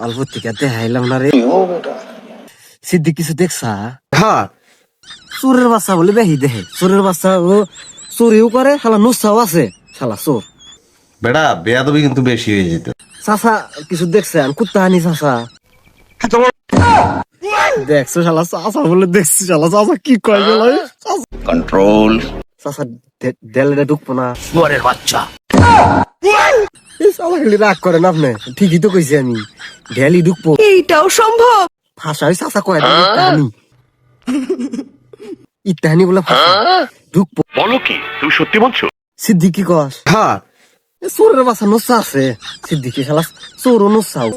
অল্প থেকে দেখাইলাম না রে। সিদ্দিক কিছু দেখছা? হ্যাঁ চোরের বাচ্চা বলে বেহি দেখে, চোরের বাচ্চা ও চোরিও করে, শালা নুসাও আছে, শালা চোর। বেটা বেয়াদবি কিন্তু বেশি হয়ে যেত। চাচা কিছু দেখছেন? কুত্তা হানি চাচা দেখছো? শালা চাচা বলে দেখছি, শালা চাচা কি কয় গেল কন্ট্রোল। চাচা দেলে ঢুকবো না। শুয়ারের বাচ্চা। চাচা খালি রাগ করেন আপনি, ঠিকই তো কইছি আমি, ডেলি ঢুকবো। এইটাও সম্ভব? ভাষা ওই চাচা কয় ইত্যাহানি, ইত্যাহানি বলে ভাষা। ঢুকবো বলো কি, তুমি সত্যি বলছো? সিদ্দিকি কস? হ্যাঁ চোরের বাচ্চা নুসা আছে, সিদ্দিকি শালা চোর নুসাও।